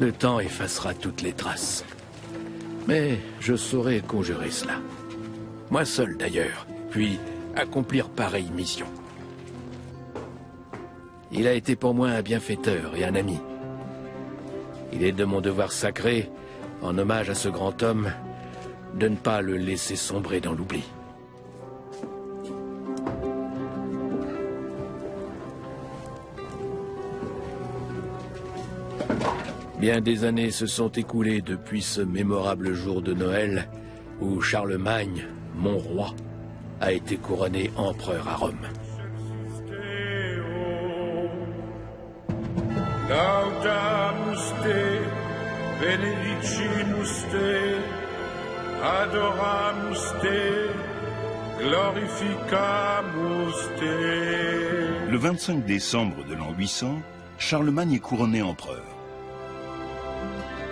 Le temps effacera toutes les traces. Mais je saurai conjurer cela. Moi seul d'ailleurs, puis accomplir pareille mission. Il a été pour moi un bienfaiteur et un ami. Il est de mon devoir sacré, en hommage à ce grand homme, de ne pas le laisser sombrer dans l'oubli. Bien des années se sont écoulées depuis ce mémorable jour de Noël où Charlemagne, mon roi, a été couronné empereur à Rome. Laudamus te, benedicimus te, adoramus te, glorificamus te. Le 25 décembre de l'an 800, Charlemagne est couronné empereur.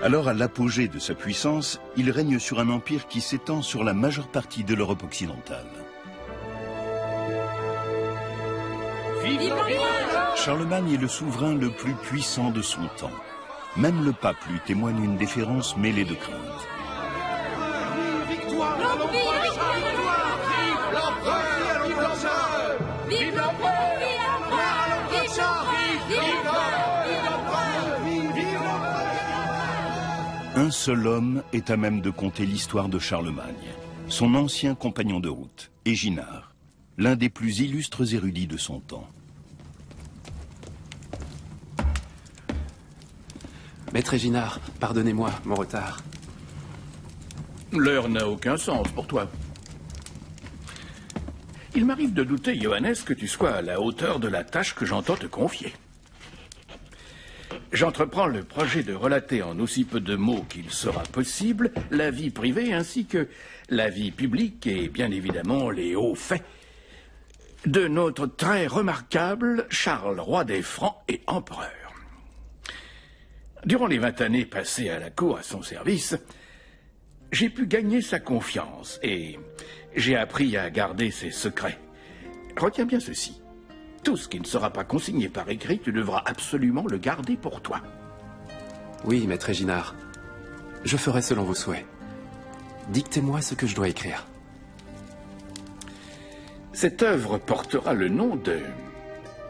Alors, à l'apogée de sa puissance, il règne sur un empire qui s'étend sur la majeure partie de l'Europe occidentale. Charlemagne est le souverain le plus puissant de son temps. Même le pape lui témoigne une déférence mêlée de crainte. Un seul homme est à même de conter l'histoire de Charlemagne, son ancien compagnon de route, Éginard, l'un des plus illustres érudits de son temps. Maître Éginard, pardonnez-moi mon retard. L'heure n'a aucun sens pour toi. Il m'arrive de douter, Johannes, que tu sois à la hauteur de la tâche que j'entends te confier. J'entreprends le projet de relater en aussi peu de mots qu'il sera possible la vie privée ainsi que la vie publique et bien évidemment les hauts faits de notre très remarquable Charles, roi des Francs et empereur. Durant les 20 années passées à la cour à son service, j'ai pu gagner sa confiance et j'ai appris à garder ses secrets. Retiens bien ceci. Tout ce qui ne sera pas consigné par écrit, tu devras absolument le garder pour toi. Oui, maître Éginard. Je ferai selon vos souhaits. Dictez-moi ce que je dois écrire. Cette œuvre portera le nom de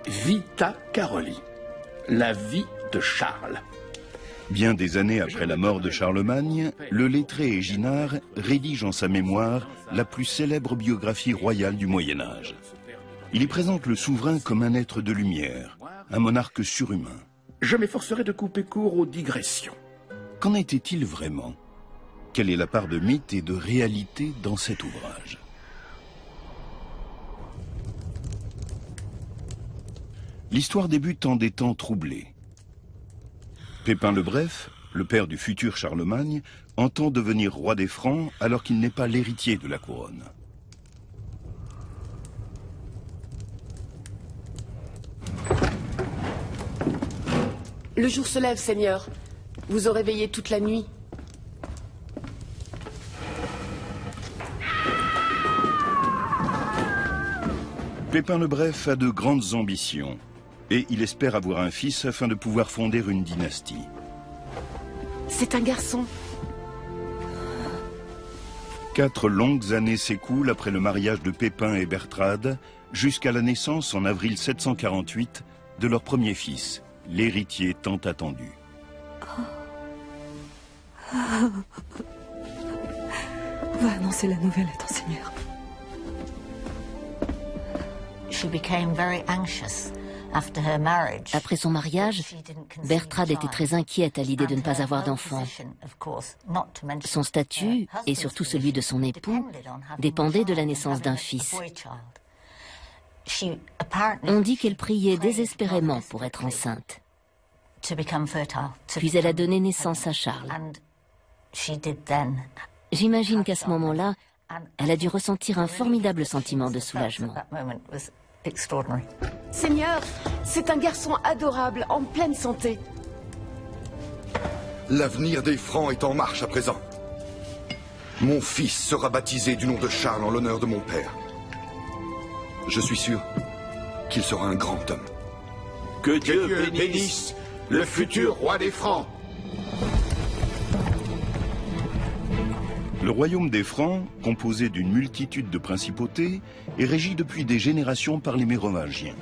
Vita Caroli, la vie de Charles. Bien des années après la mort de Charlemagne, le lettré Éginard rédige en sa mémoire la plus célèbre biographie royale du Moyen-Âge. Il y présente le souverain comme un être de lumière, un monarque surhumain. Je m'efforcerai de couper court aux digressions. Qu'en était-il vraiment? Quelle est la part de mythe et de réalité dans cet ouvrage? L'histoire débute en des temps troublés. Pépin le Bref, le père du futur Charlemagne, entend devenir roi des Francs alors qu'il n'est pas l'héritier de la couronne. Le jour se lève, Seigneur. Vous aurez veillé toute la nuit. Pépin le Bref a de grandes ambitions et il espère avoir un fils afin de pouvoir fonder une dynastie. C'est un garçon. 4 longues années s'écoulent après le mariage de Pépin et Bertrade jusqu'à la naissance en avril 748 de leur premier fils, l'héritier tant attendu. Va annoncer la nouvelle à ton Seigneur. Après son mariage, Bertrade était très inquiète à l'idée de ne pas avoir d'enfant. Son statut, et surtout celui de son époux, dépendait de la naissance d'un fils. On dit qu'elle priait désespérément pour être enceinte. Puis elle a donné naissance à Charles. J'imagine qu'à ce moment-là, elle a dû ressentir un formidable sentiment de soulagement. Seigneur, c'est un garçon adorable, en pleine santé. L'avenir des Francs est en marche à présent. Mon fils sera baptisé du nom de Charles en l'honneur de mon père. Je suis sûr qu'il sera un grand homme. Que Dieu bénisse le futur roi des Francs. Le royaume des Francs, composé d'une multitude de principautés, est régi depuis des générations par les Mérovingiens.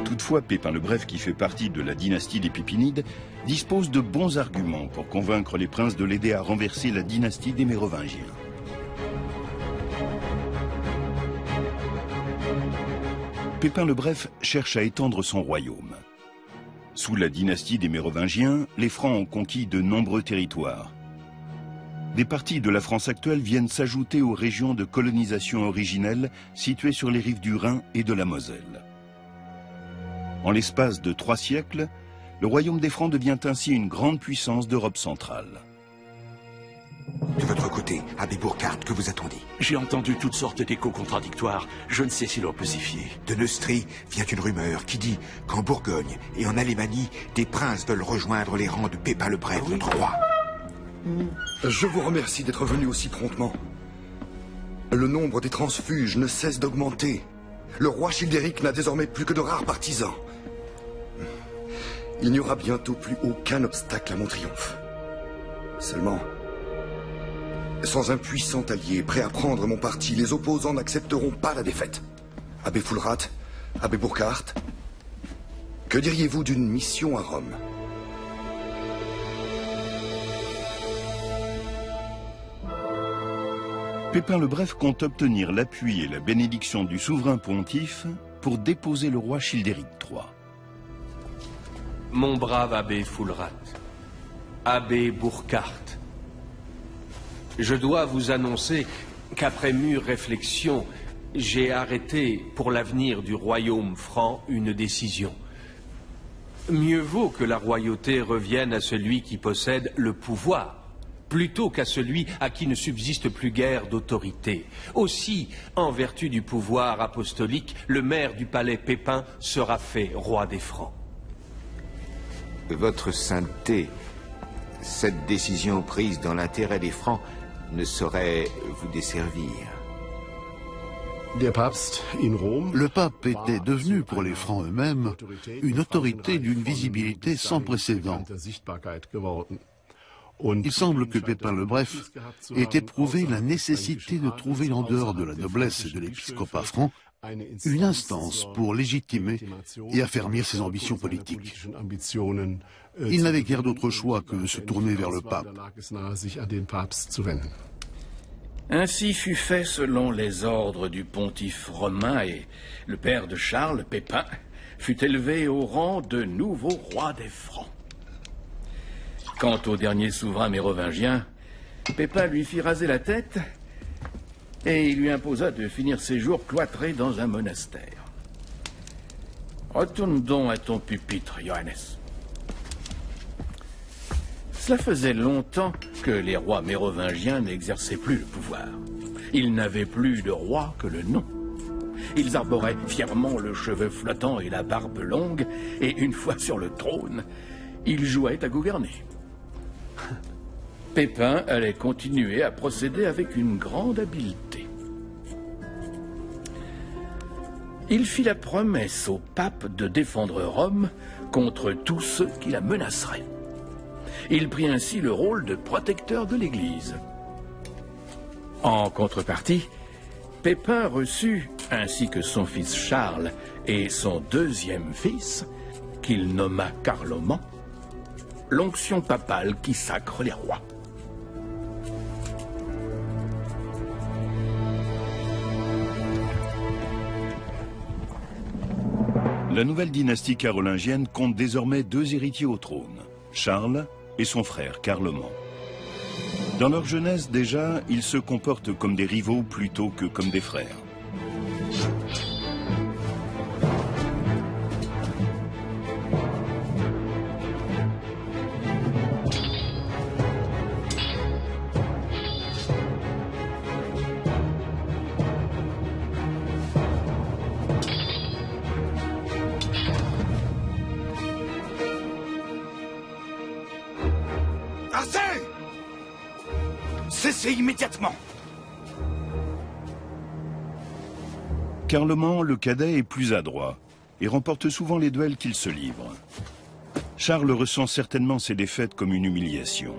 Toutefois, Pépin le Bref, qui fait partie de la dynastie des Pépinides, dispose de bons arguments pour convaincre les princes de l'aider à renverser la dynastie des Mérovingiens. Pépin le Bref cherche à étendre son royaume. Sous la dynastie des Mérovingiens, les Francs ont conquis de nombreux territoires. Des parties de la France actuelle viennent s'ajouter aux régions de colonisation originelles situées sur les rives du Rhin et de la Moselle. En l'espace de 3 siècles, le royaume des Francs devient ainsi une grande puissance d'Europe centrale. De votre côté, abbé Burkhard, que vous a-t-on dit? J'ai entendu toutes sortes d'échos contradictoires. Je ne sais si l'on peut s'y fier. De Neustrie vient une rumeur qui dit qu'en Bourgogne et en Alémanie, des princes veulent rejoindre les rangs de Pépin le Bref, notre roi. Je vous remercie d'être venu aussi promptement. Le nombre des transfuges ne cesse d'augmenter. Le roi Childéric n'a désormais plus que de rares partisans. Il n'y aura bientôt plus aucun obstacle à mon triomphe. Seulement, sans un puissant allié prêt à prendre mon parti, les opposants n'accepteront pas la défaite. Abbé Fulrat, abbé Burkhard, que diriez-vous d'une mission à Rome? Pépin le Bref compte obtenir l'appui et la bénédiction du souverain pontife pour déposer le roi Childéric III. Mon brave abbé Fulrat, abbé Burkhard, je dois vous annoncer qu'après mûre réflexion, j'ai arrêté pour l'avenir du royaume franc une décision. Mieux vaut que la royauté revienne à celui qui possède le pouvoir, plutôt qu'à celui à qui ne subsiste plus guère d'autorité. Aussi, en vertu du pouvoir apostolique, le maire du palais Pépin sera fait roi des Francs. Votre sainteté, cette décision prise dans l'intérêt des Francs ne saurait vous desservir. Le pape était devenu pour les Francs eux-mêmes une autorité d'une visibilité sans précédent. Il semble que Pépin le Bref ait éprouvé la nécessité de trouver en dehors de la noblesse et de l'épiscopat franc une instance pour légitimer et affermir ses ambitions politiques. Il n'avait guère d'autre choix que de se tourner vers le pape. Ainsi fut fait selon les ordres du pontife romain et le père de Charles, Pépin, fut élevé au rang de nouveau roi des Francs. Quant au dernier souverain mérovingien, Pépin lui fit raser la tête et il lui imposa de finir ses jours cloîtré dans un monastère. Retourne donc à ton pupitre, Johannes. Cela faisait longtemps que les rois mérovingiens n'exerçaient plus le pouvoir. Ils n'avaient plus de roi que le nom. Ils arboraient fièrement le cheveu flottant et la barbe longue, et une fois sur le trône, ils jouaient à gouverner. Pépin allait continuer à procéder avec une grande habileté. Il fit la promesse au pape de défendre Rome contre tous ceux qui la menaceraient. Il prit ainsi le rôle de protecteur de l'Église. En contrepartie, Pépin reçut, ainsi que son fils Charles et son deuxième fils, qu'il nomma Carloman, l'onction papale qui sacre les rois. La nouvelle dynastie carolingienne compte désormais 2 héritiers au trône, Charles et son frère Carloman. Dans leur jeunesse déjà, ils se comportent comme des rivaux plutôt que comme des frères. Cessez immédiatement! Carloman, le cadet, est plus adroit et remporte souvent les duels qu'il se livre. Charles ressent certainement ses défaites comme une humiliation.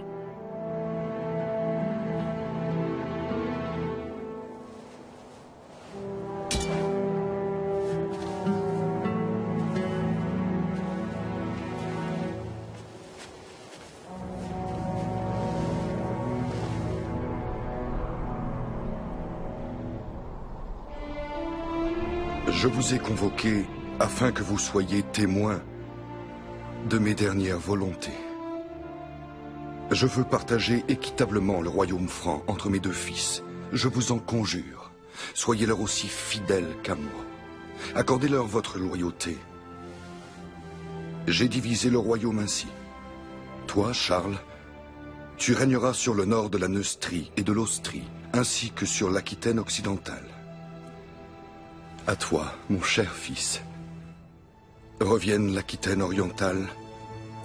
Je vous ai convoqué afin que vous soyez témoins de mes dernières volontés. Je veux partager équitablement le royaume franc entre mes deux fils. Je vous en conjure, soyez-leur aussi fidèles qu'à moi. Accordez-leur votre loyauté. J'ai divisé le royaume ainsi. Toi, Charles, tu régneras sur le nord de la Neustrie et de l'Austrie, ainsi que sur l'Aquitaine occidentale. À toi, mon cher fils, reviennent l'Aquitaine orientale,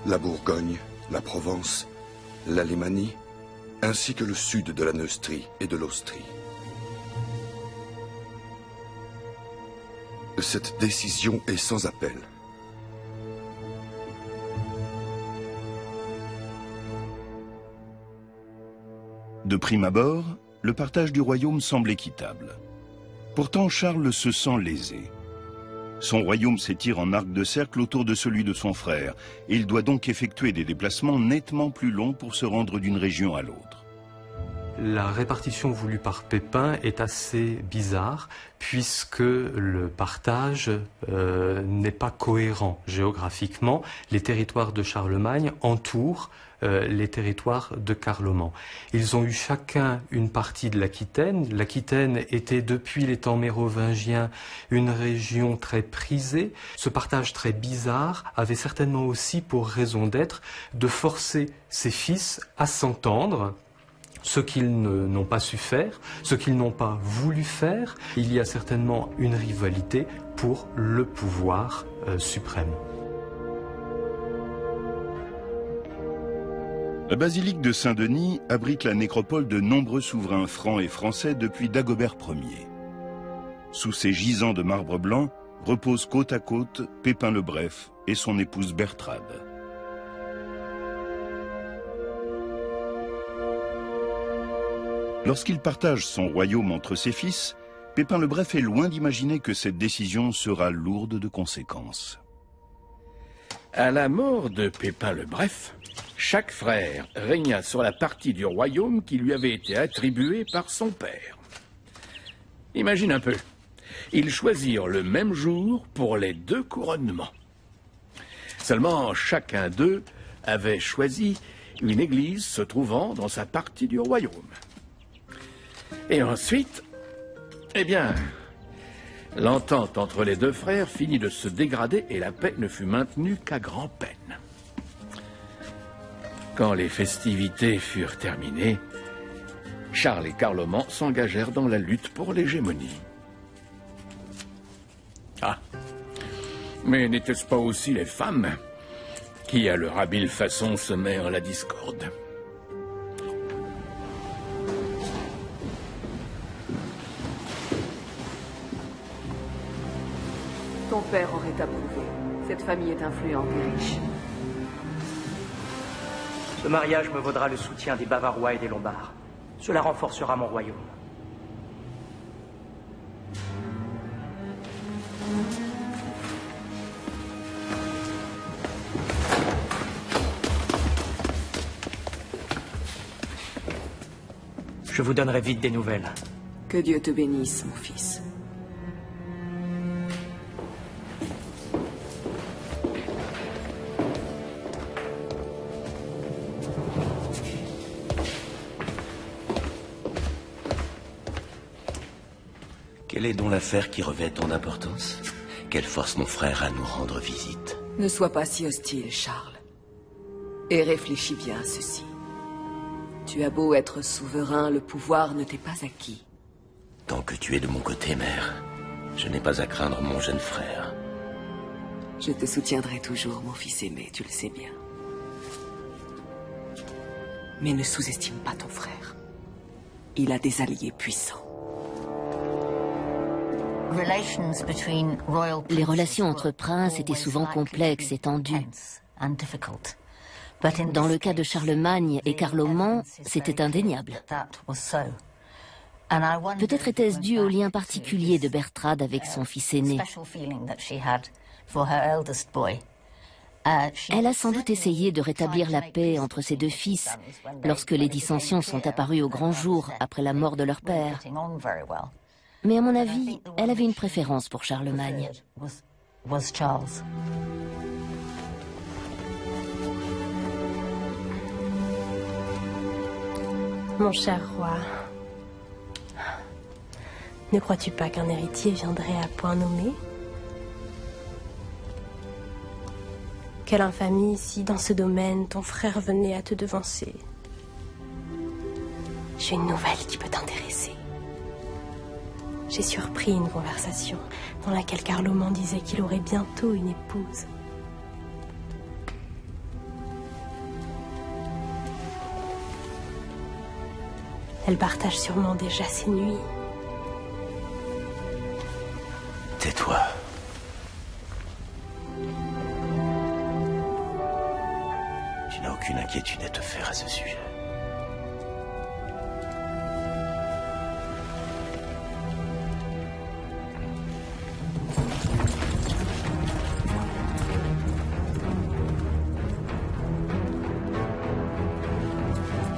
la Bourgogne, la Provence, l'Alémanie, ainsi que le sud de la Neustrie et de l'Austrie. Cette décision est sans appel. De prime abord, le partage du royaume semble équitable. Pourtant, Charles se sent lésé. Son royaume s'étire en arc de cercle autour de celui de son frère, et il doit donc effectuer des déplacements nettement plus longs pour se rendre d'une région à l'autre. La répartition voulue par Pépin est assez bizarre, puisque le partage n'est pas cohérent géographiquement. Les territoires de Charlemagne entourent les territoires de Carloman. Ils ont eu chacun une partie de l'Aquitaine. L'Aquitaine était depuis les temps mérovingiens une région très prisée. Ce partage très bizarre avait certainement aussi pour raison d'être de forcer ses fils à s'entendre, ce qu'ils n'ont pas su faire, ce qu'ils n'ont pas voulu faire. Il y a certainement une rivalité pour le pouvoir suprême. La basilique de Saint-Denis abrite la nécropole de nombreux souverains francs et français depuis Dagobert Ier. Sous ces gisants de marbre blanc reposent côte à côte Pépin le Bref et son épouse Bertrade. Lorsqu'il partage son royaume entre ses fils, Pépin le Bref est loin d'imaginer que cette décision sera lourde de conséquences. À la mort de Pépin le Bref, chaque frère régna sur la partie du royaume qui lui avait été attribuée par son père. Imagine un peu, ils choisirent le même jour pour les deux couronnements. Seulement, chacun d'eux avait choisi une église se trouvant dans sa partie du royaume. Et ensuite, eh bien, l'entente entre les deux frères finit de se dégrader et la paix ne fut maintenue qu'à grand-peine. Quand les festivités furent terminées, Charles et Carloman s'engagèrent dans la lutte pour l'hégémonie. Ah, mais n'était-ce pas aussi les femmes qui, à leur habile façon, semèrent la discorde? Ton père aurait approuvé. Cette famille est influente et riche. Ce mariage me vaudra le soutien des Bavarois et des Lombards. Cela renforcera mon royaume. Je vous donnerai vite des nouvelles. Que Dieu te bénisse, mon fils. Quelle est donc l'affaire qui revêt tant d'importance? Quelle force mon frère à nous rendre visite? Ne sois pas si hostile, Charles. Et réfléchis bien à ceci. Tu as beau être souverain, le pouvoir ne t'est pas acquis. Tant que tu es de mon côté, mère, je n'ai pas à craindre mon jeune frère. Je te soutiendrai toujours, mon fils aimé, tu le sais bien. Mais ne sous-estime pas ton frère. Il a des alliés puissants. Les relations entre princes étaient souvent complexes et tendues. Dans le cas de Charlemagne et Carloman, c'était indéniable. Peut-être était-ce dû au lien particulier de Bertrade avec son fils aîné. Elle a sans doute essayé de rétablir la paix entre ses deux fils lorsque les dissensions sont apparues au grand jour après la mort de leur père. Mais à mon avis, elle avait une préférence pour Charlemagne. Mon cher roi, ne crois-tu pas qu'un héritier viendrait à point nommé? Quelle infamie si, dans ce domaine, ton frère venait à te devancer. J'ai une nouvelle qui peut t'intéresser. J'ai surpris une conversation dans laquelle Carloman disait qu'il aurait bientôt une épouse. Elle partage sûrement déjà ses nuits. Tais-toi. Tu n'as aucune inquiétude à te faire à ce sujet.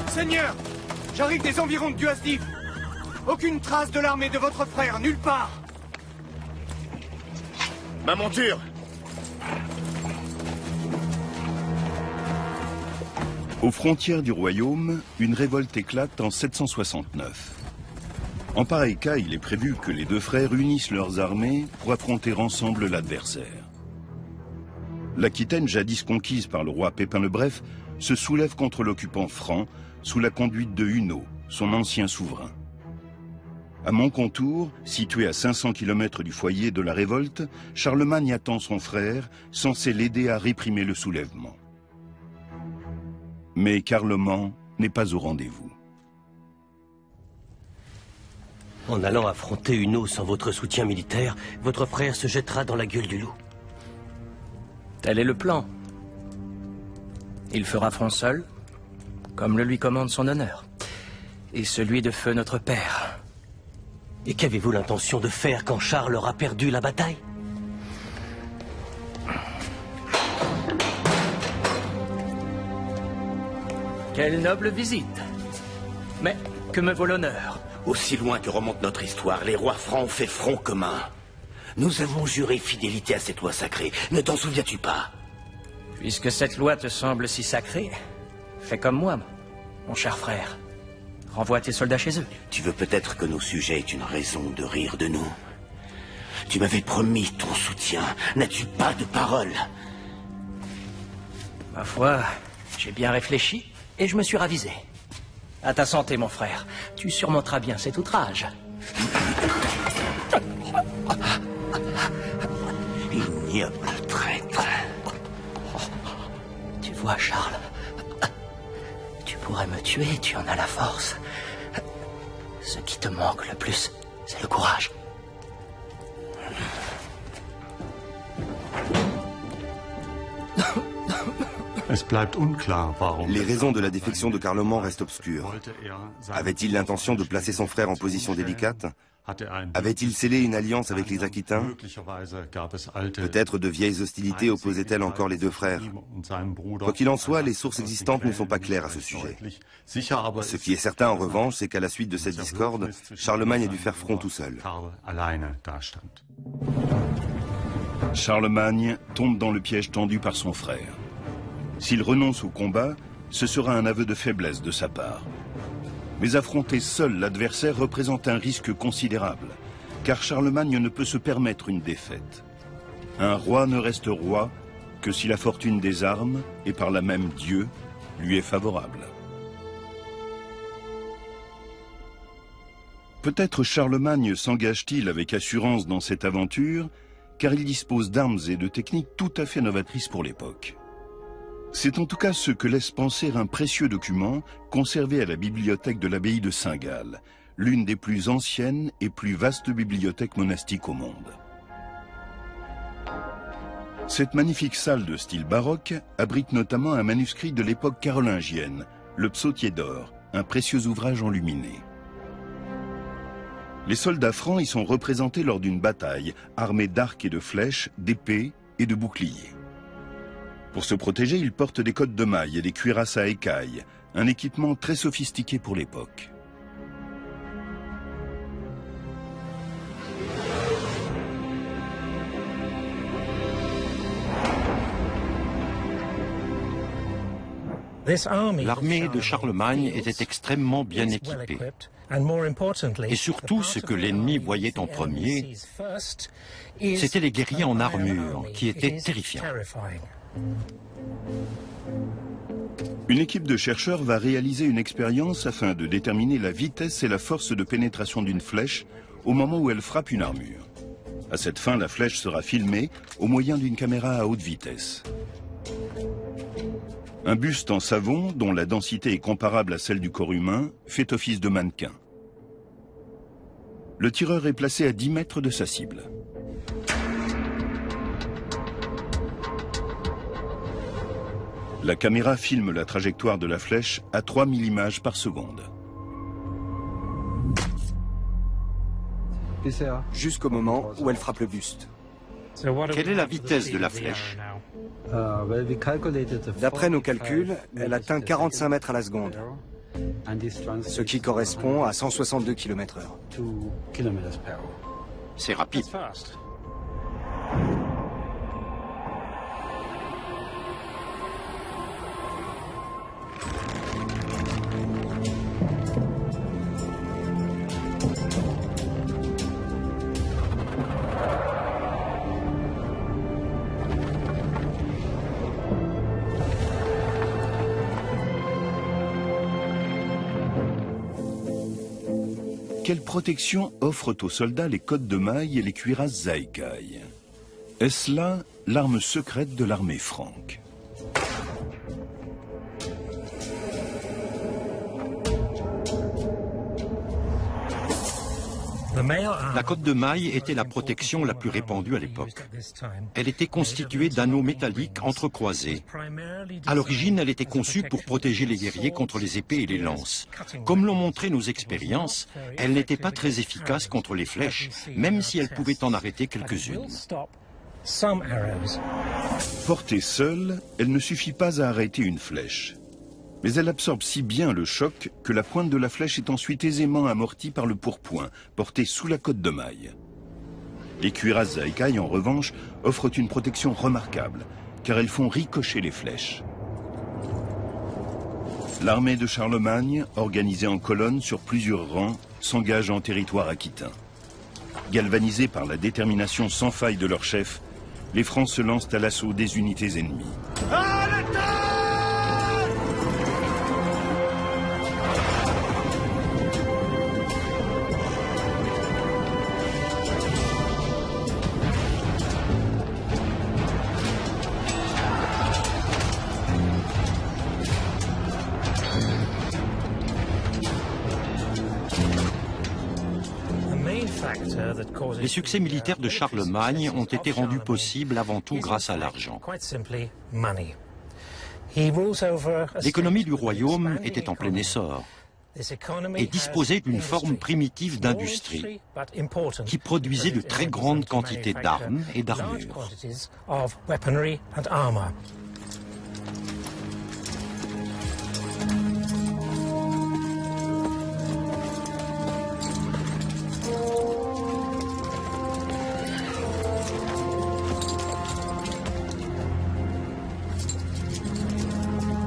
Seigneur, j'arrive des environs de Duasdif. Aucune trace de l'armée de votre frère, nulle part. Ma monture! Aux frontières du royaume, une révolte éclate en 769. En pareil cas, il est prévu que les deux frères unissent leurs armées pour affronter ensemble l'adversaire. L'Aquitaine, jadis conquise par le roi Pépin le Bref, se soulève contre l'occupant franc sous la conduite de Huno, son ancien souverain. À Montcontour, situé à 500 km du foyer de la révolte, Charlemagne attend son frère, censé l'aider à réprimer le soulèvement. Mais Carloman n'est pas au rendez-vous. En allant affronter Huno sans votre soutien militaire, votre frère se jettera dans la gueule du loup. Tel est le plan. Il fera front seul, comme le lui commande son honneur, et celui de feu notre père. Et qu'avez-vous l'intention de faire quand Charles aura perdu la bataille? Quelle noble visite. Mais que me vaut l'honneur? Aussi loin que remonte notre histoire, les rois francs ont fait front commun. Nous avons juré fidélité à cette loi sacrée. Ne t'en souviens-tu pas? Puisque cette loi te semble si sacrée, fais comme moi, mon cher frère. Renvoie tes soldats chez eux. Tu veux peut-être que nos sujets aient une raison de rire de nous. Tu m'avais promis ton soutien. N'as-tu pas de parole? Ma foi, j'ai bien réfléchi et je me suis ravisé. À ta santé, mon frère. Tu surmonteras bien cet outrage. Ignoble traître. Tu vois, Charles, tu pourrais me tuer, tu en as la force. Ce qui te manque le plus, c'est le courage. Les raisons de la défection de Carloman restent obscures. Avait-il l'intention de placer son frère en position délicate? Avait-il scellé une alliance avec les Aquitains? Peut-être de vieilles hostilités opposaient-elles encore les deux frères. Quoi qu'il en soit, les sources existantes ne sont pas claires à ce sujet. Ce qui est certain en revanche, c'est qu'à la suite de cette discorde, Charlemagne a dû faire front tout seul. Charlemagne tombe dans le piège tendu par son frère. S'il renonce au combat, ce sera un aveu de faiblesse de sa part. Mais affronter seul l'adversaire représente un risque considérable, car Charlemagne ne peut se permettre une défaite. Un roi ne reste roi que si la fortune des armes, et par là même Dieu, lui est favorable. Peut-être Charlemagne s'engage-t-il avec assurance dans cette aventure, car il dispose d'armes et de techniques tout à fait novatrices pour l'époque. C'est en tout cas ce que laisse penser un précieux document conservé à la bibliothèque de l'abbaye de Saint-Gall, l'une des plus anciennes et plus vastes bibliothèques monastiques au monde. Cette magnifique salle de style baroque abrite notamment un manuscrit de l'époque carolingienne, le Psautier d'or, un précieux ouvrage enluminé. Les soldats francs y sont représentés lors d'une bataille, armés d'arcs et de flèches, d'épées et de boucliers. Pour se protéger, ils portent des cottes de mailles et des cuirasses à écailles, un équipement très sophistiqué pour l'époque. L'armée de Charlemagne était extrêmement bien équipée. Et surtout, ce que l'ennemi voyait en premier, c'était les guerriers en armure, qui étaient terrifiants. Une équipe de chercheurs va réaliser une expérience afin de déterminer la vitesse et la force de pénétration d'une flèche au moment où elle frappe une armure. À cette fin, la flèche sera filmée au moyen d'une caméra à haute vitesse. Un buste en savon, dont la densité est comparable à celle du corps humain, fait office de mannequin. Le tireur est placé à 10 mètres de sa cible. La caméra filme la trajectoire de la flèche à 3000 images par seconde. Jusqu'au moment où elle frappe le buste. Quelle est la vitesse de la flèche? D'après nos calculs, elle atteint 45 mètres à la seconde, ce qui correspond à 162 km/h. C'est rapide. Quelle protection offrent aux soldats les côtes de mailles et les cuirasses Zaïkai? Est-ce là l'arme secrète de l'armée franque? La cotte de maille était la protection la plus répandue à l'époque. Elle était constituée d'anneaux métalliques entrecroisés. À l'origine, elle était conçue pour protéger les guerriers contre les épées et les lances. Comme l'ont montré nos expériences, elle n'était pas très efficace contre les flèches, même si elle pouvait en arrêter quelques-unes. Portée seule, elle ne suffit pas à arrêter une flèche. Mais elle absorbe si bien le choc que la pointe de la flèche est ensuite aisément amortie par le pourpoint, porté sous la cotte de maille. Les cuirasses Zaïkai, en revanche, offrent une protection remarquable, car elles font ricocher les flèches. L'armée de Charlemagne, organisée en colonnes sur plusieurs rangs, s'engage en territoire aquitain. Galvanisés par la détermination sans faille de leur chef, les Francs se lancent à l'assaut des unités ennemies. Les succès militaires de Charlemagne ont été rendus possibles avant tout grâce à l'argent. L'économie du royaume était en plein essor et disposait d'une forme primitive d'industrie qui produisait de très grandes quantités d'armes et d'armures.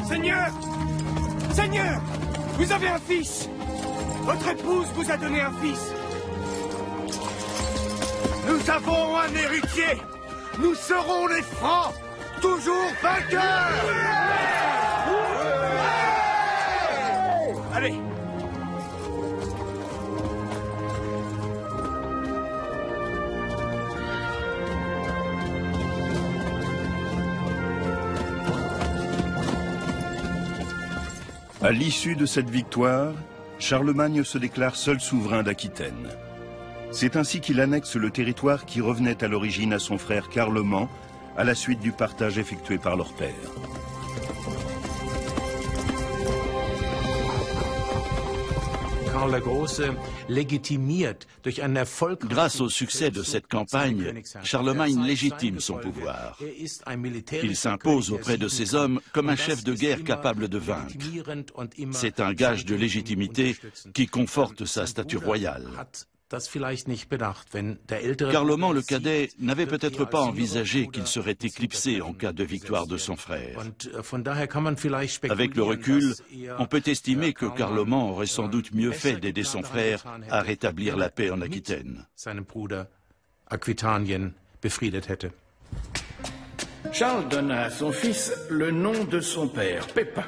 Seigneur! Seigneur! Vous avez un fils! Votre épouse vous a donné un fils! Nous avons un héritier! Nous serons les Francs! Toujours vainqueurs! Allez! À l'issue de cette victoire, Charlemagne se déclare seul souverain d'Aquitaine. C'est ainsi qu'il annexe le territoire qui revenait à l'origine à son frère Carloman, à la suite du partage effectué par leur père. Grâce au succès de cette campagne, Charlemagne légitime son pouvoir. Il s'impose auprès de ses hommes comme un chef de guerre capable de vaincre. C'est un gage de légitimité qui conforte sa stature royale. Carloman le cadet n'avait peut-être pas envisagé qu'il serait éclipsé en cas de victoire de son frère. Avec le recul, on peut estimer que Carloman aurait sans doute mieux fait d'aider son frère à rétablir la paix en Aquitaine. Charles donna à son fils le nom de son père, Pépin.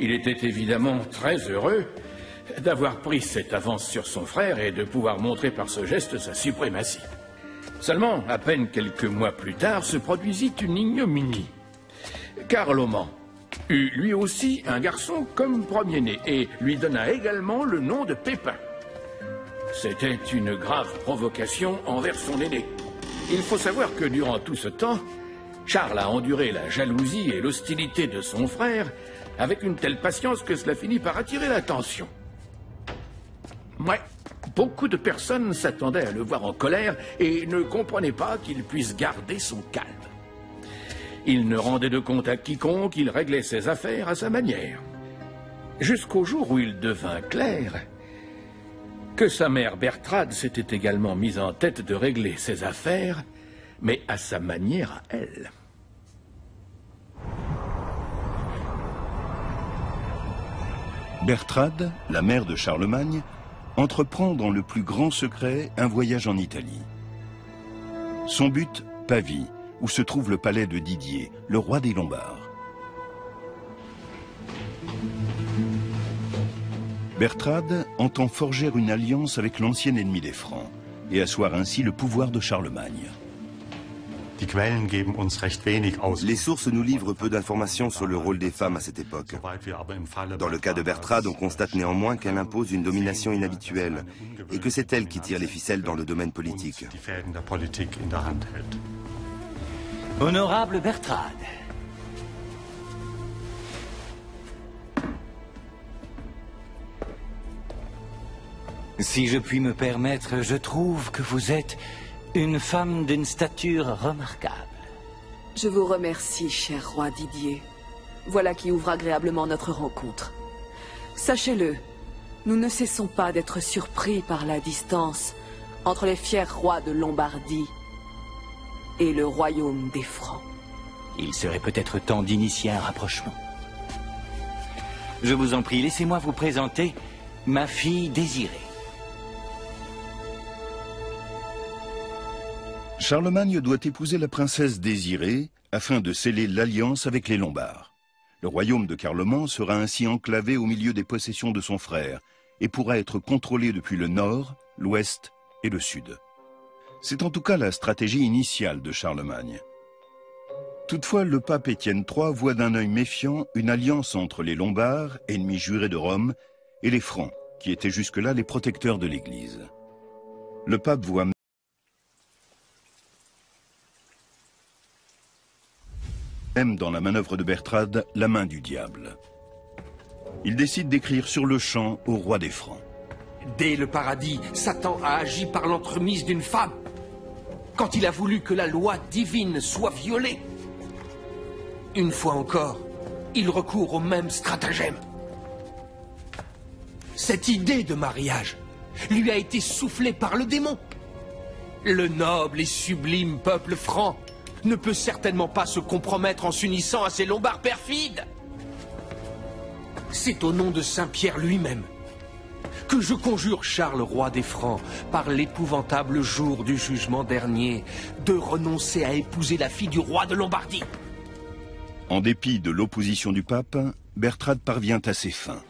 Il était évidemment très heureux d'avoir pris cette avance sur son frère et de pouvoir montrer par ce geste sa suprématie. Seulement, à peine quelques mois plus tard, se produisit une ignominie. Carloman eut lui aussi un garçon comme premier-né et lui donna également le nom de Pépin. C'était une grave provocation envers son aîné. Il faut savoir que durant tout ce temps, Charles a enduré la jalousie et l'hostilité de son frère avec une telle patience que cela finit par attirer l'attention. Ouais, beaucoup de personnes s'attendaient à le voir en colère et ne comprenaient pas qu'il puisse garder son calme. Il ne rendait de compte à quiconque, il réglait ses affaires à sa manière. Jusqu'au jour où il devint clair que sa mère Bertrade s'était également mise en tête de régler ses affaires, mais à sa manière à elle. Bertrade, la mère de Charlemagne, entreprend dans le plus grand secret un voyage en Italie. Son but, Pavie, où se trouve le palais de Didier, le roi des Lombards. Bertrade entend forger une alliance avec l'ancien ennemi des Francs et asseoir ainsi le pouvoir de Charlemagne. Les sources nous livrent peu d'informations sur le rôle des femmes à cette époque. Dans le cas de Bertrade, on constate néanmoins qu'elle impose une domination inhabituelle et que c'est elle qui tire les ficelles dans le domaine politique. Honorable Bertrade. Si je puis me permettre, je trouve que vous êtes une femme d'une stature remarquable. Je vous remercie, cher roi Didier. Voilà qui ouvre agréablement notre rencontre. Sachez-le, nous ne cessons pas d'être surpris par la distance entre les fiers rois de Lombardie et le royaume des Francs. Il serait peut-être temps d'initier un rapprochement. Je vous en prie, laissez-moi vous présenter ma fille Désirée. Charlemagne doit épouser la princesse Désirée afin de sceller l'alliance avec les Lombards. Le royaume de Carloman sera ainsi enclavé au milieu des possessions de son frère et pourra être contrôlé depuis le nord, l'ouest et le sud. C'est en tout cas la stratégie initiale de Charlemagne. Toutefois, le pape Étienne III voit d'un œil méfiant une alliance entre les Lombards, ennemis jurés de Rome, et les Francs, qui étaient jusque-là les protecteurs de l'Église. Le pape voit même dans la manœuvre de Bertrade la main du diable. Il décide d'écrire sur le champ au roi des Francs. Dès le paradis, Satan a agi par l'entremise d'une femme. Quand il a voulu que la loi divine soit violée, une fois encore, il recourt au même stratagème. Cette idée de mariage lui a été soufflée par le démon. Le noble et sublime peuple franc ne peut certainement pas se compromettre en s'unissant à ces Lombards perfides. C'est au nom de Saint-Pierre lui-même que je conjure Charles, roi des Francs, par l'épouvantable jour du jugement dernier, de renoncer à épouser la fille du roi de Lombardie. En dépit de l'opposition du pape, Bertrade parvient à ses fins.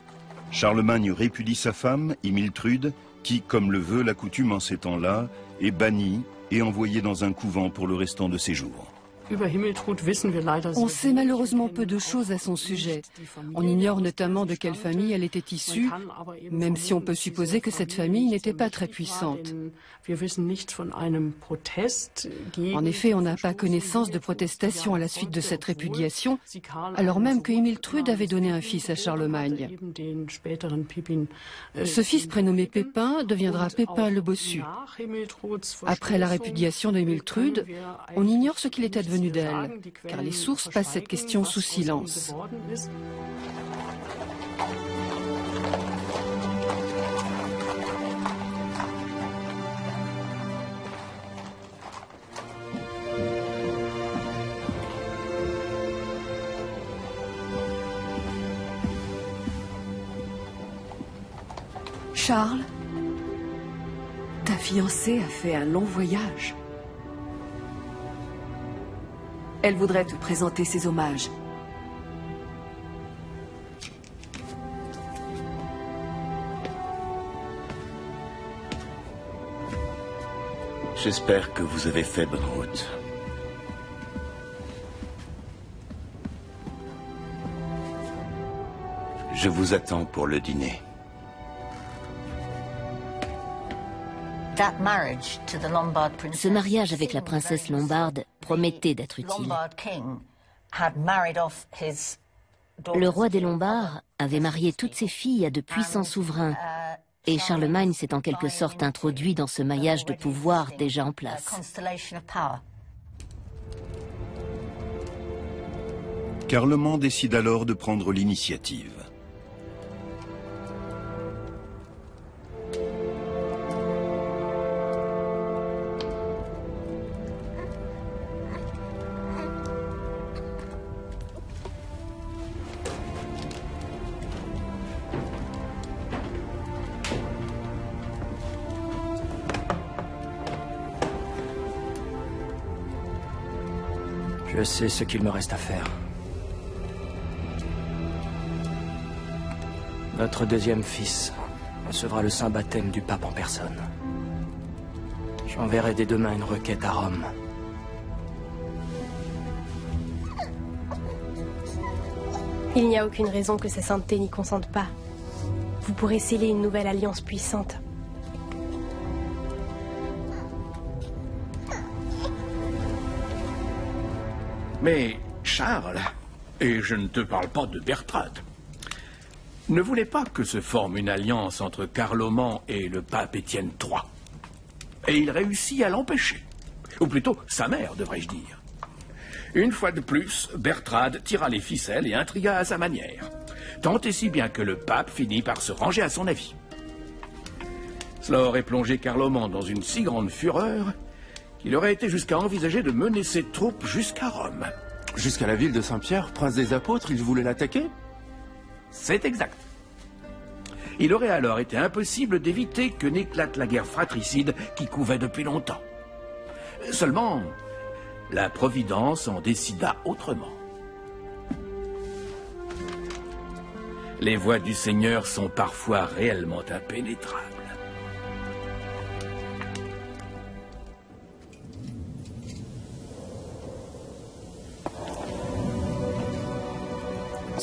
Charlemagne répudie sa femme, Imiltrude, qui, comme le veut la coutume en ces temps-là, est bannie et envoyée dans un couvent pour le restant de ses jours. On sait malheureusement peu de choses à son sujet. On ignore notamment de quelle famille elle était issue, même si on peut supposer que cette famille n'était pas très puissante. En effet, on n'a pas connaissance de protestation à la suite de cette répudiation, alors même que Imiltrude avait donné un fils à Charlemagne. Ce fils prénommé Pépin deviendra Pépin le Bossu. Après la répudiation de Imiltrude, on ignore ce qu'il est advenu d'elle, car les sources passent cette question sous silence. Charles, ta fiancée a fait un long voyage. Elle voudrait te présenter ses hommages. J'espère que vous avez fait bonne route. Je vous attends pour le dîner. Ce mariage avec la princesse lombarde promettait d'être utile. Le roi des Lombards avait marié toutes ses filles à de puissants souverains, et Charlemagne s'est en quelque sorte introduit dans ce maillage de pouvoir déjà en place. Carloman décide alors de prendre l'initiative. Je sais ce qu'il me reste à faire. Notre deuxième fils recevra le saint baptême du pape en personne. J'enverrai dès demain une requête à Rome. Il n'y a aucune raison que sa sainteté n'y consente pas. Vous pourrez sceller une nouvelle alliance puissante. Mais Charles, et je ne te parle pas de Bertrade, ne voulait pas que se forme une alliance entre Carloman et le pape Étienne III. Et il réussit à l'empêcher. Ou plutôt, sa mère, devrais-je dire. Une fois de plus, Bertrade tira les ficelles et intrigua à sa manière. Tant et si bien que le pape finit par se ranger à son avis. Cela aurait plongé Carloman dans une si grande fureur qu'il aurait été jusqu'à envisager de mener ses troupes jusqu'à Rome. Jusqu'à la ville de Saint-Pierre, prince des apôtres, il voulait l'attaquer? C'est exact. Il aurait alors été impossible d'éviter que n'éclate la guerre fratricide qui couvait depuis longtemps. Seulement, la Providence en décida autrement. Les voies du Seigneur sont parfois réellement impénétrables.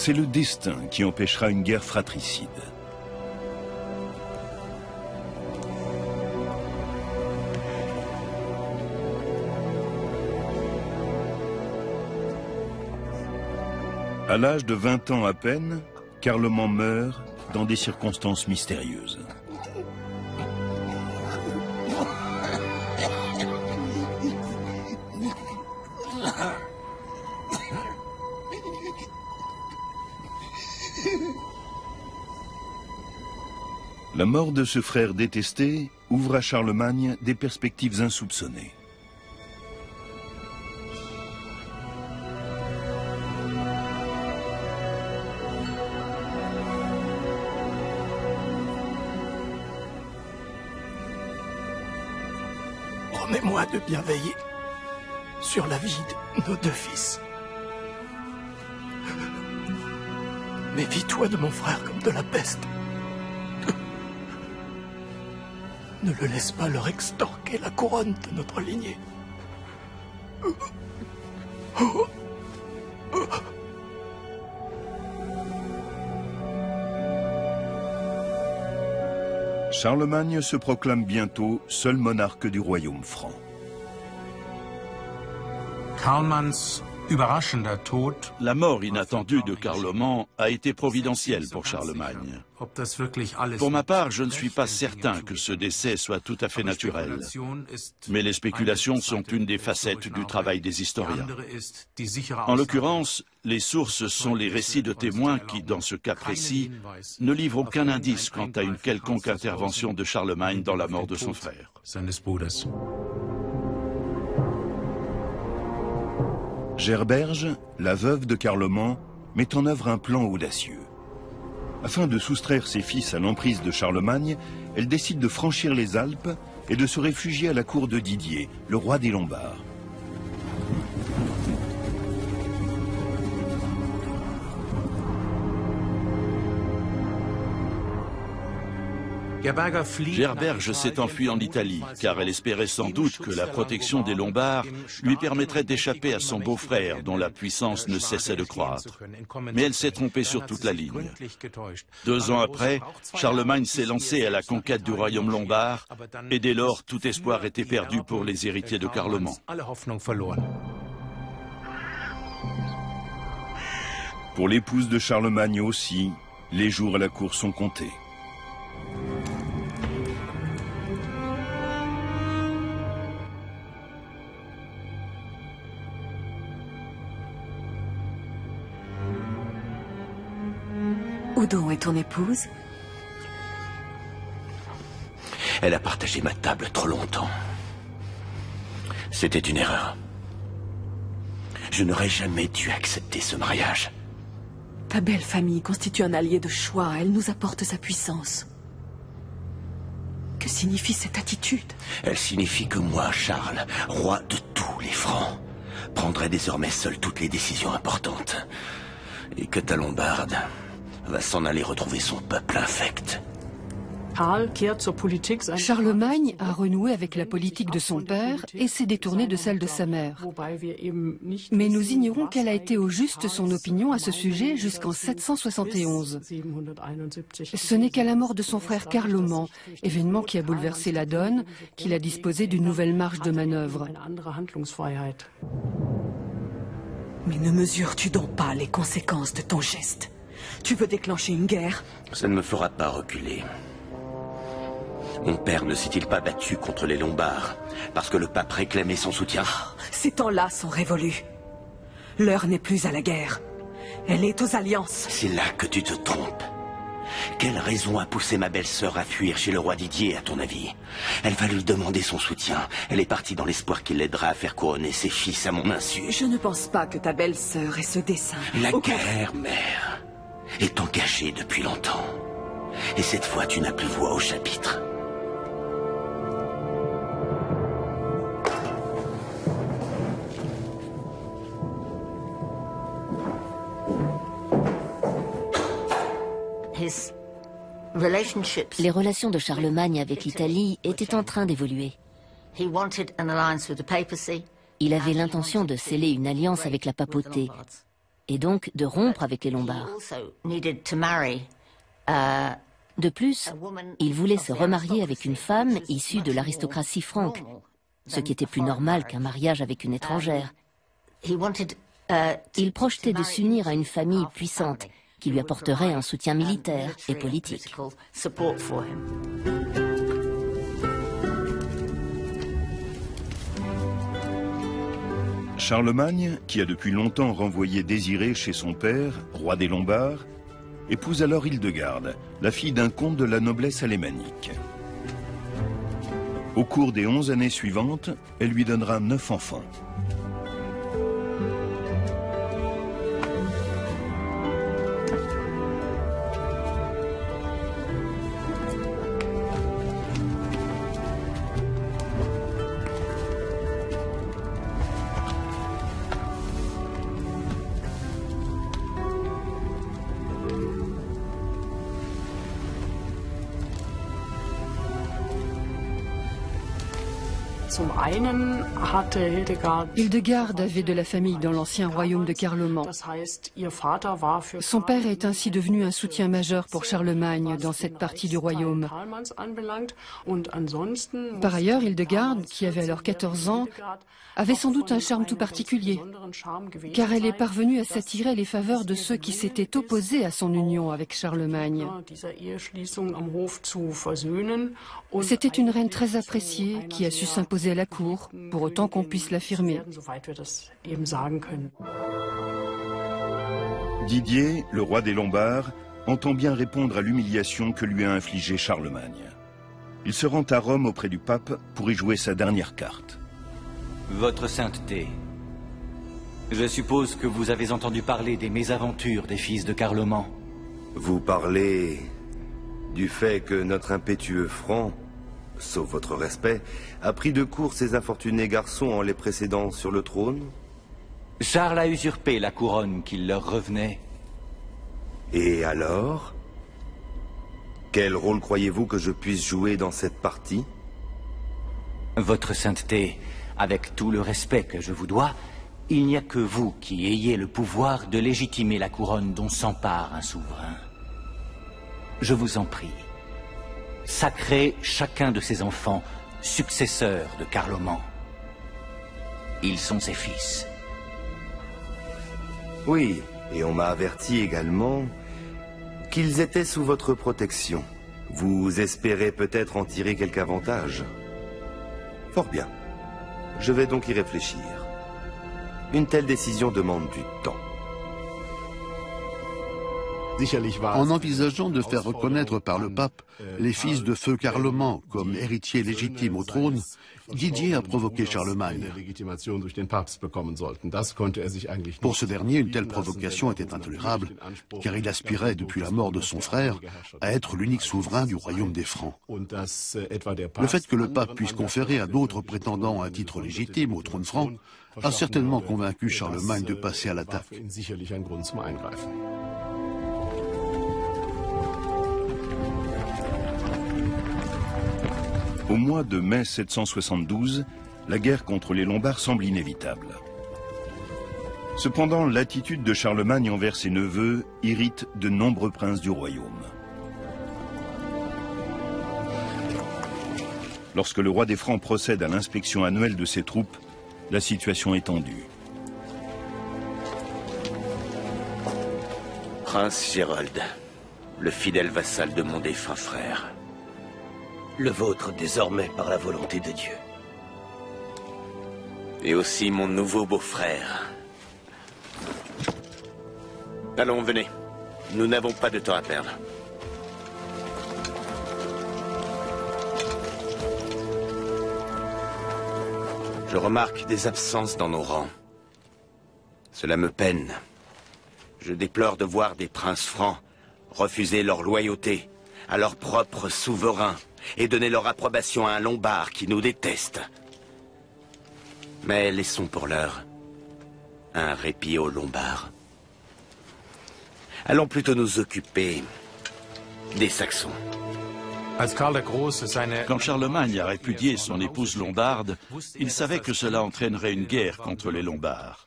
C'est le destin qui empêchera une guerre fratricide. À l'âge de 20 ans à peine, Carloman meurt dans des circonstances mystérieuses. La mort de ce frère détesté ouvre à Charlemagne des perspectives insoupçonnées. Promets-moi de bien veiller sur la vie de nos deux fils. Méfie-toi de mon frère comme de la peste. Ne le laisse pas leur extorquer la couronne de notre lignée. Charlemagne se proclame bientôt seul monarque du royaume franc. La mort inattendue de Carloman a été providentielle pour Charlemagne. Pour ma part, je ne suis pas certain que ce décès soit tout à fait naturel. Mais les spéculations sont une des facettes du travail des historiens. En l'occurrence, les sources sont les récits de témoins qui, dans ce cas précis, ne livrent aucun indice quant à une quelconque intervention de Charlemagne dans la mort de son frère. Gerberge, la veuve de Carloman, met en œuvre un plan audacieux. Afin de soustraire ses fils à l'emprise de Charlemagne, elle décide de franchir les Alpes et de se réfugier à la cour de Didier, le roi des Lombards. Gerberge s'est enfuie en Italie, car elle espérait sans doute que la protection des Lombards lui permettrait d'échapper à son beau-frère, dont la puissance ne cessait de croître. Mais elle s'est trompée sur toute la ligne. 2 ans après, Charlemagne s'est lancé à la conquête du royaume lombard, et dès lors, tout espoir était perdu pour les héritiers de Carloman. Pour l'épouse de Charlemagne aussi, les jours à la cour sont comptés. Où donc est ton épouse? Elle a partagé ma table trop longtemps. C'était une erreur. Je n'aurais jamais dû accepter ce mariage. Ta belle famille constitue un allié de choix. Elle nous apporte sa puissance. Que signifie cette attitude? Elle signifie que moi, Charles, roi de tous les Francs, prendrai désormais seul toutes les décisions importantes. Et que ta Lombarde va s'en aller retrouver son peuple infect. Charlemagne a renoué avec la politique de son père et s'est détourné de celle de sa mère. Mais nous ignorons quelle a été au juste son opinion à ce sujet jusqu'en 771. Ce n'est qu'à la mort de son frère Carloman, événement qui a bouleversé la donne, qu'il a disposé d'une nouvelle marge de manœuvre. Mais ne mesures-tu donc pas les conséquences de ton geste? Tu veux déclencher une guerre? Ça ne me fera pas reculer. Mon père ne s'est-il pas battu contre les Lombards parce que le pape réclamait son soutien? Ces temps-là sont révolus. L'heure n'est plus à la guerre. Elle est aux alliances. C'est là que tu te trompes. Quelle raison a poussé ma belle-sœur à fuir chez le roi Didier, à ton avis? Elle va lui demander son soutien. Elle est partie dans l'espoir qu'il l'aidera à faire couronner ses fils à mon insu. Je ne pense pas que ta belle-sœur ait ce dessein. La guerre, mère, est engagée depuis longtemps. Et cette fois, tu n'as plus voix au chapitre. Les relations de Charlemagne avec l'Italie étaient en train d'évoluer. Il avait l'intention de sceller une alliance avec la papauté et donc de rompre avec les Lombards. De plus, il voulait se remarier avec une femme issue de l'aristocratie franque, ce qui était plus normal qu'un mariage avec une étrangère. Il projetait de s'unir à une famille puissante qui lui apporterait un soutien militaire et politique. Charlemagne, qui a depuis longtemps renvoyé Désiré chez son père, roi des Lombards, épouse alors Hildegarde, la fille d'un comte de la noblesse alémanique. Au cours des 11 années suivantes, elle lui donnera 9 enfants. Hildegarde avait de la famille dans l'ancien royaume de Carloman. Son père est ainsi devenu un soutien majeur pour Charlemagne dans cette partie du royaume. Par ailleurs, Hildegarde, qui avait alors 14 ans, avait sans doute un charme tout particulier, car elle est parvenue à s'attirer les faveurs de ceux qui s'étaient opposés à son union avec Charlemagne. C'était une reine très appréciée qui a su s'imposer à la cour, pour autant qu'on puisse l'affirmer. Didier, le roi des Lombards, entend bien répondre à l'humiliation que lui a infligée Charlemagne. Il se rend à Rome auprès du pape pour y jouer sa dernière carte. Votre sainteté, je suppose que vous avez entendu parler des mésaventures des fils de Carloman. Vous parlez du fait que notre impétueux franc, sauf votre respect, a pris de court ces infortunés garçons en les précédant sur le trône? Charles a usurpé la couronne qui leur revenait. Et alors? Quel rôle croyez-vous que je puisse jouer dans cette partie? Votre sainteté, avec tout le respect que je vous dois, il n'y a que vous qui ayez le pouvoir de légitimer la couronne dont s'empare un souverain. Je vous en prie, sacrez chacun de ses enfants successeurs de Carloman. Ils sont ses fils. Oui, et on m'a averti également qu'ils étaient sous votre protection. Vous espérez peut-être en tirer quelque avantage. Fort bien. Je vais donc y réfléchir. Une telle décision demande du temps. En envisageant de faire reconnaître par le pape les fils de feu Carloman comme héritiers légitimes au trône, Didier a provoqué Charlemagne. Pour ce dernier, une telle provocation était intolérable, car il aspirait, depuis la mort de son frère, à être l'unique souverain du royaume des Francs. Le fait que le pape puisse conférer à d'autres prétendants un titre légitime au trône franc a certainement convaincu Charlemagne de passer à l'attaque. Au mois de mai 772, la guerre contre les Lombards semble inévitable. Cependant, l'attitude de Charlemagne envers ses neveux irrite de nombreux princes du royaume. Lorsque le roi des Francs procède à l'inspection annuelle de ses troupes, la situation est tendue. Prince Gérold, le fidèle vassal de mon défunt frère. Le vôtre désormais par la volonté de Dieu. Et aussi mon nouveau beau-frère. Allons, venez. Nous n'avons pas de temps à perdre. Je remarque des absences dans nos rangs. Cela me peine. Je déplore de voir des princes francs refuser leur loyauté à leur propre souverain et donner leur approbation à un Lombard qui nous déteste. Mais laissons pour l'heure un répit aux Lombards. Allons plutôt nous occuper des Saxons. Quand Charlemagne a répudié son épouse lombarde, il savait que cela entraînerait une guerre contre les Lombards.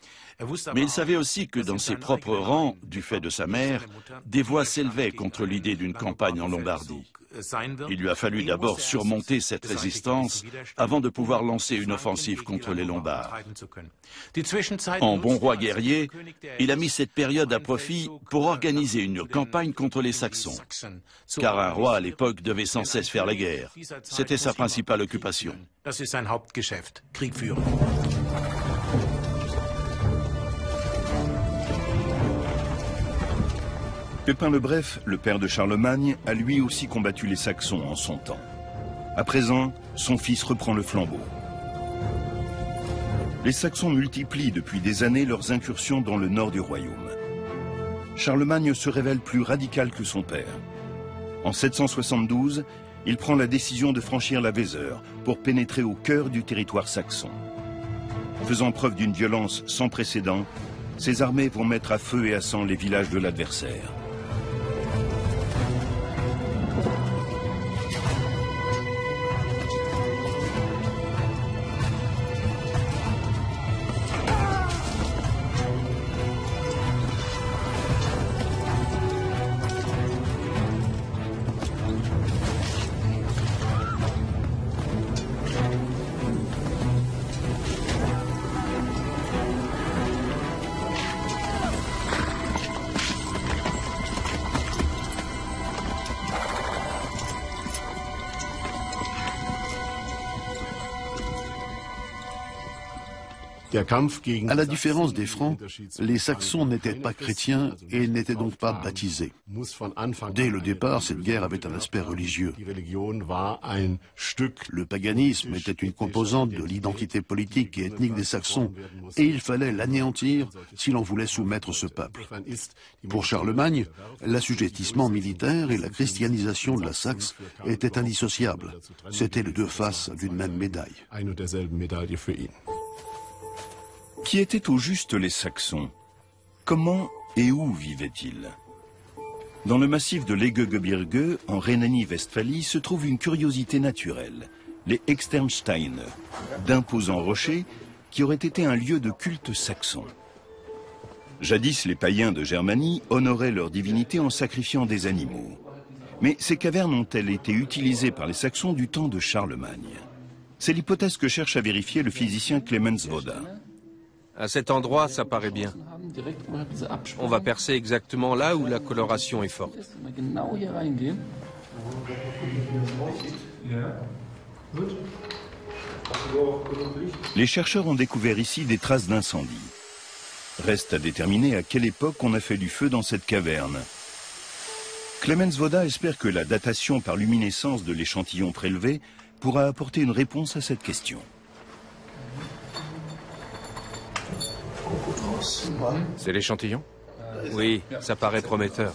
Mais il savait aussi que dans ses propres rangs, du fait de sa mère, des voix s'élevaient contre l'idée d'une campagne en Lombardie. Il lui a fallu d'abord surmonter cette résistance avant de pouvoir lancer une offensive contre les Lombards. En bon roi guerrier, il a mis cette période à profit pour organiser une campagne contre les Saxons. Car un roi à l'époque devait sans cesse faire la guerre. C'était sa principale occupation. Pépin le Bref, le père de Charlemagne, a lui aussi combattu les Saxons en son temps. À présent, son fils reprend le flambeau. Les Saxons multiplient depuis des années leurs incursions dans le nord du royaume. Charlemagne se révèle plus radical que son père. En 772, il prend la décision de franchir la Vézeur pour pénétrer au cœur du territoire saxon. Faisant preuve d'une violence sans précédent, ses armées vont mettre à feu et à sang les villages de l'adversaire. À la différence des Francs, les Saxons n'étaient pas chrétiens et n'étaient donc pas baptisés. Dès le départ, cette guerre avait un aspect religieux. Le paganisme était une composante de l'identité politique et ethnique des Saxons, et il fallait l'anéantir si l'on voulait soumettre ce peuple. Pour Charlemagne, l'assujettissement militaire et la christianisation de la Saxe étaient indissociables. C'étaient les deux faces d'une même médaille. Qui étaient au juste les Saxons? Comment et où vivaient-ils? Dans le massif de l'Egegebirge, en Rhénanie-Westphalie, se trouve une curiosité naturelle, les Externsteine, d'imposants rochers qui auraient été un lieu de culte saxon. Jadis, les païens de Germanie honoraient leur divinité en sacrifiant des animaux. Mais ces cavernes ont-elles été utilisées par les Saxons du temps de Charlemagne? C'est l'hypothèse que cherche à vérifier le physicien Clemens Voda. À cet endroit, ça paraît bien. On va percer exactement là où la coloration est forte. Les chercheurs ont découvert ici des traces d'incendie. Reste à déterminer à quelle époque on a fait du feu dans cette caverne. Clemens Voda espère que la datation par luminescence de l'échantillon prélevé pourra apporter une réponse à cette question. C'est l'échantillon? Oui, ça paraît prometteur.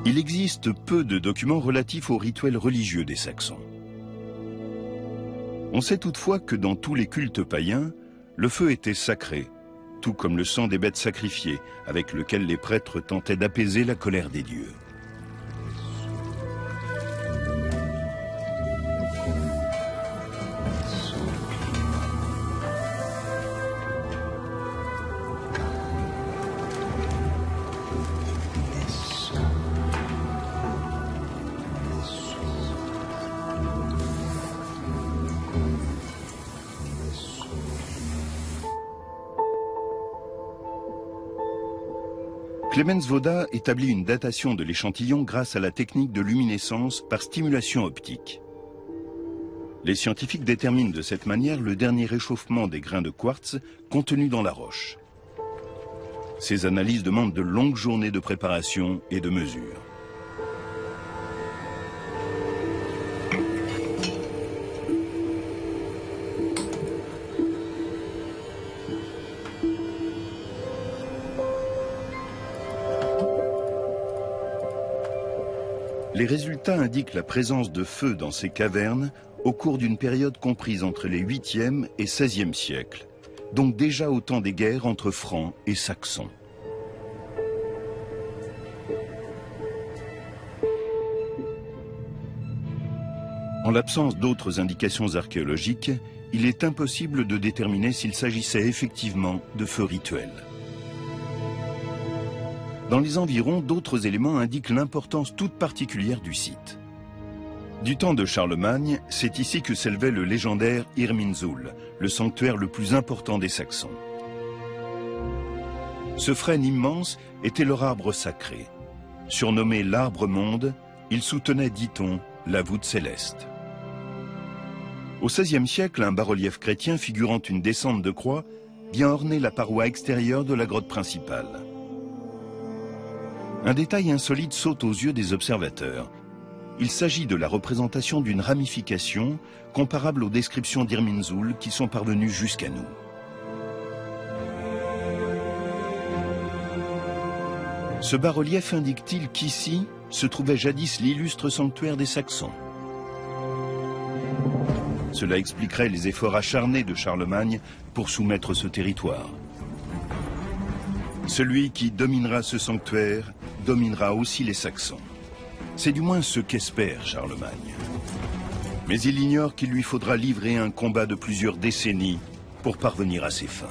Il existe peu de documents relatifs aux rituels religieux des Saxons. On sait toutefois que dans tous les cultes païens, le feu était sacré, tout comme le sang des bêtes sacrifiées, avec lequel les prêtres tentaient d'apaiser la colère des dieux. Clemens Voda établit une datation de l'échantillon grâce à la technique de luminescence par stimulation optique. Les scientifiques déterminent de cette manière le dernier réchauffement des grains de quartz contenus dans la roche. Ces analyses demandent de longues journées de préparation et de mesure. Les résultats indiquent la présence de feu dans ces cavernes au cours d'une période comprise entre les 8e et 16e siècles, donc déjà au temps des guerres entre Francs et Saxons. En l'absence d'autres indications archéologiques, il est impossible de déterminer s'il s'agissait effectivement de feux rituels. Dans les environs, d'autres éléments indiquent l'importance toute particulière du site. Du temps de Charlemagne, c'est ici que s'élevait le légendaire Irminsul, le sanctuaire le plus important des Saxons. Ce frêne immense était leur arbre sacré. Surnommé l'arbre-monde, il soutenait, dit-on, la voûte céleste. Au XVIe siècle, un bas-relief chrétien figurant une descente de croix vient orner la paroi extérieure de la grotte principale. Un détail insolite saute aux yeux des observateurs. Il s'agit de la représentation d'une ramification comparable aux descriptions d'Irminsul qui sont parvenues jusqu'à nous. Ce bas-relief indique-t-il qu'ici se trouvait jadis l'illustre sanctuaire des Saxons? Cela expliquerait les efforts acharnés de Charlemagne pour soumettre ce territoire. Celui qui dominera ce sanctuaire dominera aussi les Saxons. C'est du moins ce qu'espère Charlemagne. Mais il ignore qu'il lui faudra livrer un combat de plusieurs décennies pour parvenir à ses fins.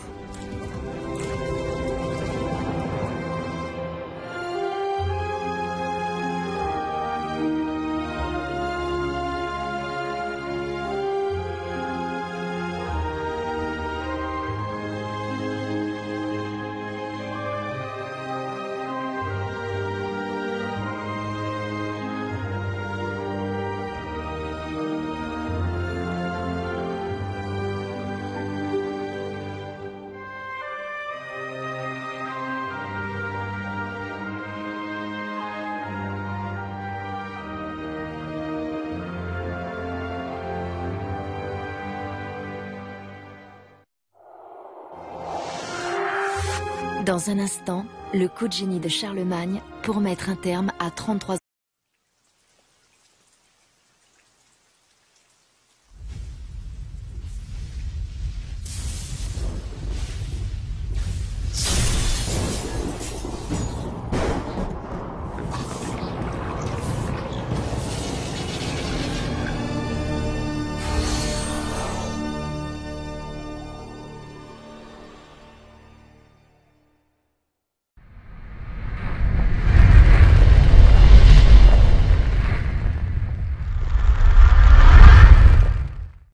Dans un instant, le coup de génie de Charlemagne pour mettre un terme à 33